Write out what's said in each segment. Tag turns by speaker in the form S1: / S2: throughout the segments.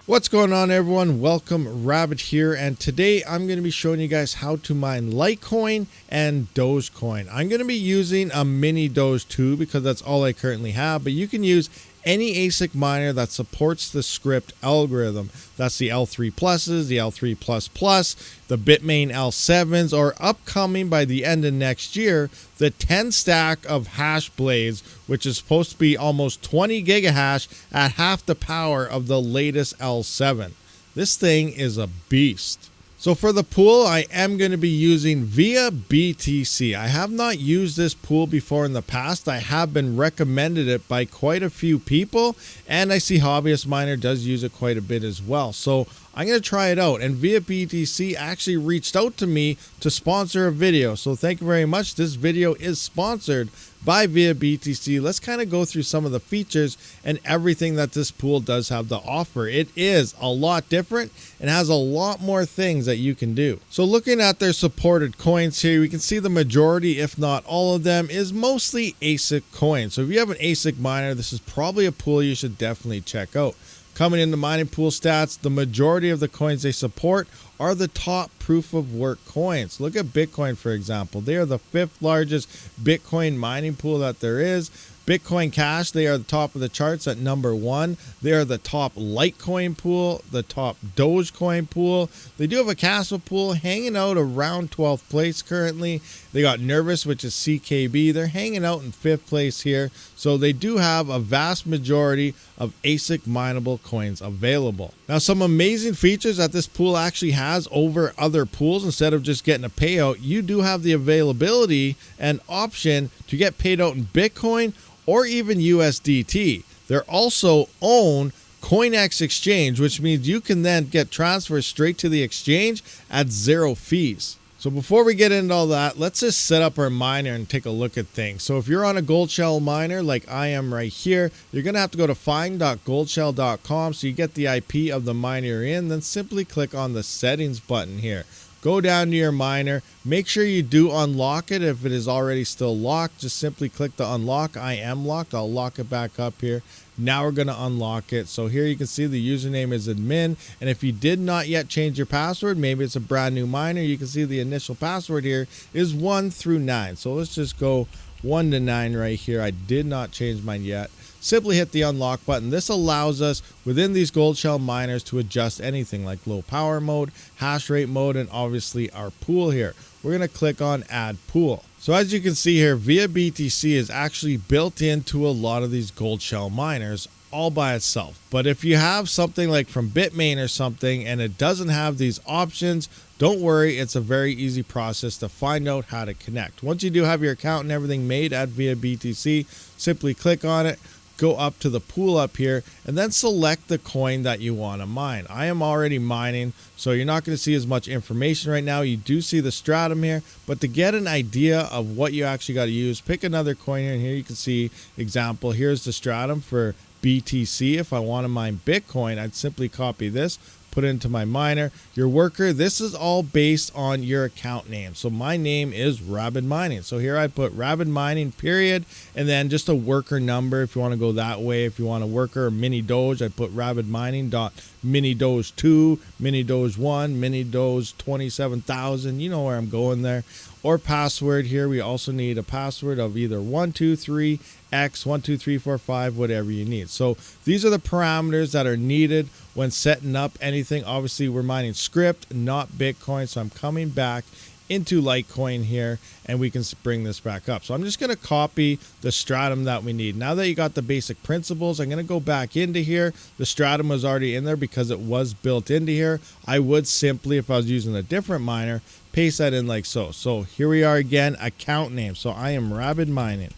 S1: What's going on, everyone? Welcome, Rabid here, and today I'm going to be showing you guys how to mine Litecoin and Dogecoin. I'm going to be using a mini Doge 2 because that's all I currently have, but you can use any ASIC miner that supports the script algorithm. That's the L3 pluses, the L3 the Bitmain L7s, or upcoming by the end of next year, the 10 stack of hash blades, which is supposed to be almost 20 gigahash at half the power of the latest L7. This thing is a beast. So for the pool, I am going to be using VIABTC. I have not used this pool before in the past. I have been recommended it by quite a few people, and I see Hobbyist Miner does use it quite a bit as well. So I'm going to try it out, and VIABTC actually reached out to me to sponsor a video. So thank you very much. This video is sponsored by VIABTC. Let's kind of go through some of the features and everything that this pool does have to offer. It is a lot different and has a lot more things that you can do. So looking at their supported coins here, we can see the majority, if not all of them, is mostly ASIC coins. So if you have an ASIC miner, this is probably a pool you should definitely check out. Coming into mining pool stats, the majority of the coins they support are the top proof of work coins. Look at Bitcoin, for example. They are the 5th largest Bitcoin mining pool that there is. Bitcoin Cash, they are the top of the charts at number 1. They are the top Litecoin pool, the top Dogecoin pool. They do have a Kaspa pool hanging out around 12th place currently. They got Nervous, which is CKB. They're hanging out in 5th place here. So they do have a vast majority of ASIC mineable coins available. Now, some amazing features that this pool actually has over other pools. Instead of just getting a payout, you do have the availability and option to get paid out in Bitcoin or even USDT. They're also own CoinX exchange, which means you can then get transfers straight to the exchange at 0 fees. So before we get into all that, let's just set up our miner and take a look at things. So if you're on a gold shell miner like I am right here, you're going to have to go to find.goldshell.com so you get the IP of the miner you're in, then simply click on the settings button here. Go down to your miner, make sure you do unlock it. If it is already still locked, just simply click the unlock. I am locked. I'll lock it back up here. Now we're going to unlock it. So here you can see the username is admin. And if you did not yet change your password, maybe it's a brand new miner, you can see the initial password here is 1 through 9. So let's just go 1 to 9 right here. I did not change mine yet. Simply hit the unlock button. This allows us within these gold shell miners to adjust anything like low power mode, hash rate mode, and obviously our pool here. We're going to click on add pool. So as you can see here, VIABTC is actually built into a lot of these gold shell miners all by itself. But if you have something like from Bitmain or something and it doesn't have these options, don't worry, it's a very easy process to find out how to connect. Once you do have your account and everything made at VIABTC, simply click on it, go up to the pool up here, and then select the coin that you want to mine. I am already mining, so you're not going to see as much information right now. You do see the stratum here, but to get an idea of what you actually got to use, pick another coin here, and here you can see example. Here's the stratum for BTC. If I want to mine Bitcoin, I'd simply copy this, put it into my miner. Your worker, this is all based on your account name. So my name is Rabid Mining. So here I put Rabid Mining period, and then just a worker number if you want to go that way. If you want a worker or mini Doge, I put Rabid Mining dot mini Doge 2, mini Doge 1, mini Doge 27,000. You know where I'm going there. Or password here. We also need a password of either 123 X 12345, whatever you need. So these are the parameters that are needed when setting up anything. Obviously we're mining script, not Bitcoin, so I'm coming back into Litecoin here and we can bring this back up. So I'm just going to copy the stratum that we need. Now that you got the basic principles, I'm going to go back into here. The stratum was already in there because it was built into here. I would simply, if I was using a different miner, paste that in like so. So here we are again, account name. So I am Rabid Mining.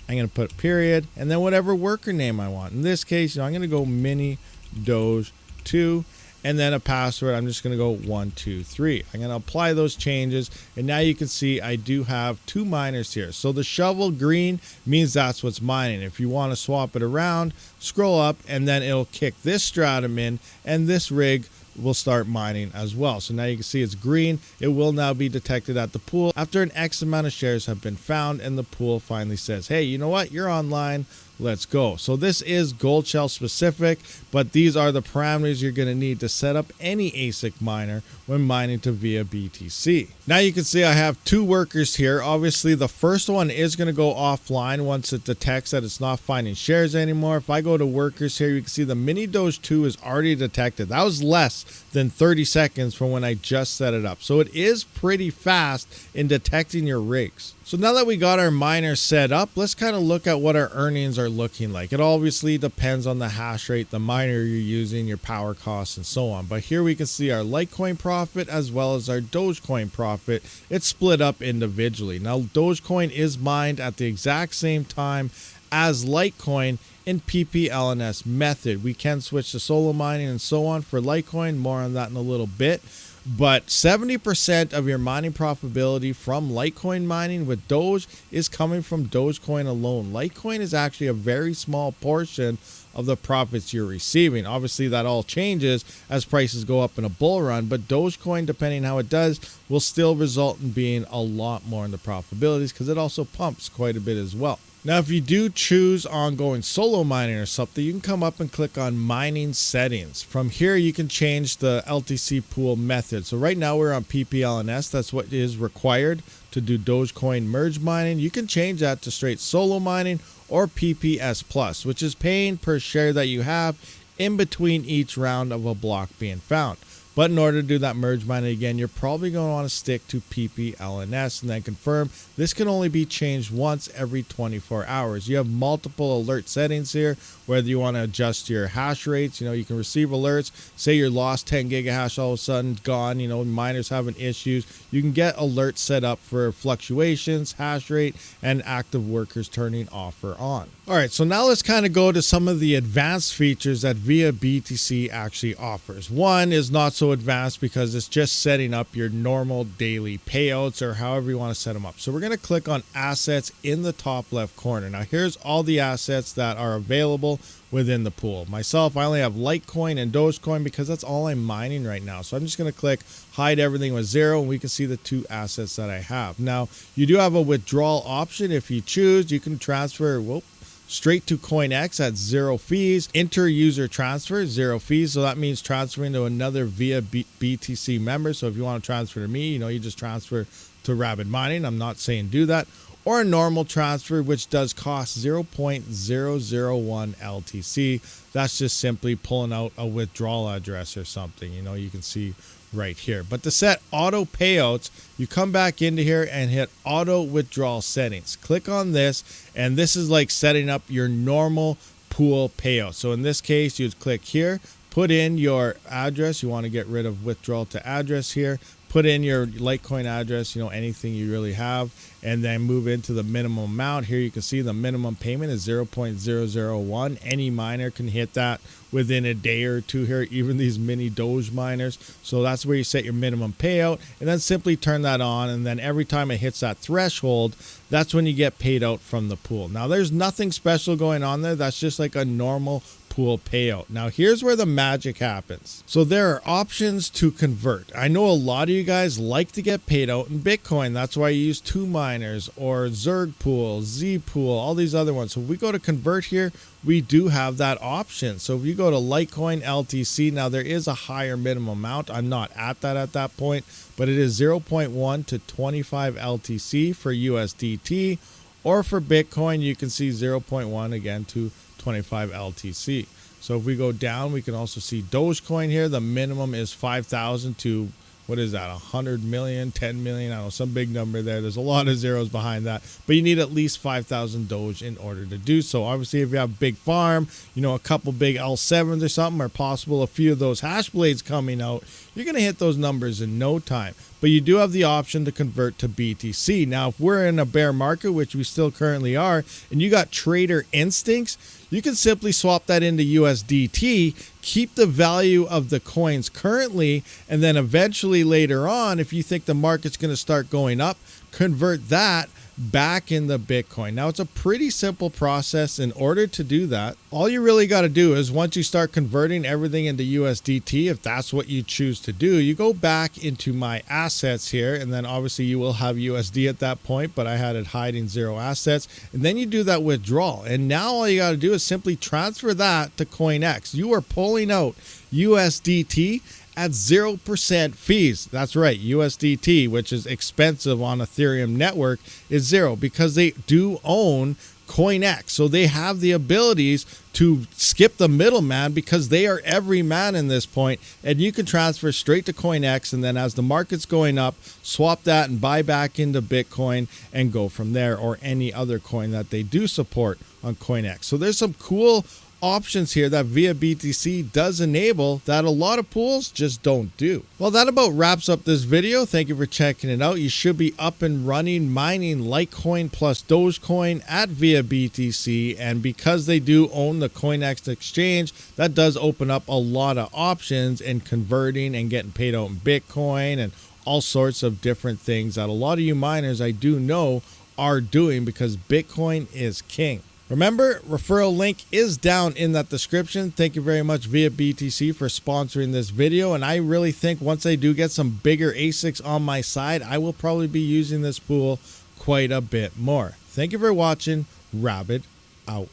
S1: I'm going to put period and then whatever worker name I want. In this case, I'm going to go mini Doge 2 and then a password. I'm just going to go 123. I'm going to apply those changes. And now you can see I do have 2 miners here. So the shovel green means that's what's mining. If you want to swap it around, scroll up and then it'll kick this stratum in and this rig will start mining as well. So now you can see it's green. It will now be detected at the pool after an X amount of shares have been found and the pool finally says, hey, you know what? You're online. let's go. So this is gold shell specific, but these are the parameters you're going to need to set up any ASIC miner when mining to VIABTC. Now you can see I have two workers here. Obviously the first one is going to go offline once it detects that it's not finding shares anymore. If I go to workers here, you can see the mini Doge 2 is already detected. That was less than 30 seconds from when I just set it up. So it is pretty fast in detecting your rigs. So now that we got our miner set up, let's kind of look at what our earnings are looking like. It obviously depends on the hash rate, the miner you're using, your power costs, and so on. But here we can see our Litecoin profit as well as our Dogecoin profit. It's split up individually. Now Dogecoin is mined at the exact same time as Litecoin in PPLNS method. We can switch to solo mining and so on for Litecoin. More on that in a little bit. But 70% of your mining profitability from Litecoin mining with Doge is coming from Dogecoin alone. Litecoin is actually a very small portion of the profits you're receiving. Obviously that all changes as prices go up in a bull run, but Dogecoin, depending how it does, will still result in being a lot more in the profitabilities because it also pumps quite a bit as well. Now, if you do choose on going solo mining or something, you can come up and click on mining settings. From here, you can change the LTC pool method. So right now we're on PPLNS. That's what is required to do Dogecoin merge mining. You can change that to straight solo mining or PPS plus, which is paying per share that you have in between each round of a block being found. But in order to do that merge mining again, you're probably going to want to stick to PPLNS and then confirm this can only be changed once every 24 hours. You have multiple alert settings here, whether you want to adjust your hash rates. You can receive alerts. Say you lost 10 gigahash, all of a sudden gone, miners having issues. You can get alerts set up for fluctuations, hash rate, and active workers turning off or on. All right, so now let's kind of go to some of the advanced features that VIABTC actually offers. One is not so advanced because it's just setting up your normal daily payouts or however you want to set them up. So we're going to click on assets in the top left corner. Now here's all the assets that are available within the pool. Myself, I only have Litecoin and Dogecoin because that's all I'm mining right now. So I'm just going to click hide everything with 0 and we can see the two assets that I have. Now you do have a withdrawal option. If you choose, you can transfer straight to CoinX at 0 fees. Inter user transfer, 0 fees. So that means transferring to another VIABTC member. So if you want to transfer to me, you just transfer to Rabid Mining. I'm not saying do that. Or a normal transfer, which does cost 0.001 LTC. That's just simply pulling out a withdrawal address or something. You can see right here. But to set auto payouts, you come back into here and hit auto withdrawal settings. Click on this, and this is like setting up your normal pool payout. So in this case, you'd click here, put in your address. You want to get rid of withdrawal to address here. Put in your Litecoin address, anything you really have, and then move into the minimum amount. Here you can see the minimum payment is 0.001. Any miner can hit that within a day or two here, even these mini Doge miners. So that's where you set your minimum payout, and then simply turn that on, and then every time it hits that threshold, that's when you get paid out from the pool. Now there's nothing special going on there. That's just like a normal pool payout. Now here's where the magic happens. So there are options to convert. I know a lot of you guys like to get paid out in Bitcoin. That's why you use 2 miners or Zerg pool, Z pool, all these other ones. So if we go to convert here, we do have that option. So if you go to Litecoin LTC, now there is a higher minimum amount. I'm not at that point, but it is 0.1 to 25 LTC for USDT, or for Bitcoin, you can see 0.1 again to 25 LTC. So if we go down, we can also see Dogecoin here. The minimum is 5,000 to, what is that, 100 million, 10 million? I don't know, some big number there. There's a lot of zeros behind that, but you need at least 5,000 Doge in order to do so. Obviously, if you have a big farm, a couple big L7s or something, or possible a few of those hash blades coming out, you're going to hit those numbers in no time. But you do have the option to convert to BTC. Now, if we're in a bear market, which we still currently are, and you got trader instincts, you can simply swap that into USDT, keep the value of the coins currently, and then eventually later on, if you think the market's going to start going up, convert that back in the Bitcoin. Now, it's a pretty simple process. In order to do that, all you really got to do is once you start converting everything into USDT, if that's what you choose to do, you go back into my assets here, and then obviously you will have USD at that point, but I had it hiding 0 assets. And then you do that withdrawal. And now all you got to do is simply transfer that to CoinEx. You are pulling out USDT at 0% fees. That's right, USDT, which is expensive on Ethereum network, is 0 because they do own CoinEx. So they have the abilities to skip the middleman because they are every man in this point, and you can transfer straight to CoinEx, and then as the market's going up, swap that and buy back into Bitcoin and go from there, or any other coin that they do support on CoinEx. So there's some cool options here that VIABTC does enable that a lot of pools just don't do. Well, that about wraps up this video. Thank you for checking it out. You should be up and running mining Litecoin plus Dogecoin at VIABTC, and because they do own the CoinEx exchange, that does open up a lot of options in converting and getting paid out in Bitcoin and all sorts of different things that a lot of you miners, I do know, are doing because Bitcoin is king. Remember, referral link is down in that description. Thank you very much, VIABTC, for sponsoring this video. And I really think once I do get some bigger ASICs on my side, I will probably be using this pool quite a bit more. Thank you for watching. Rabid out.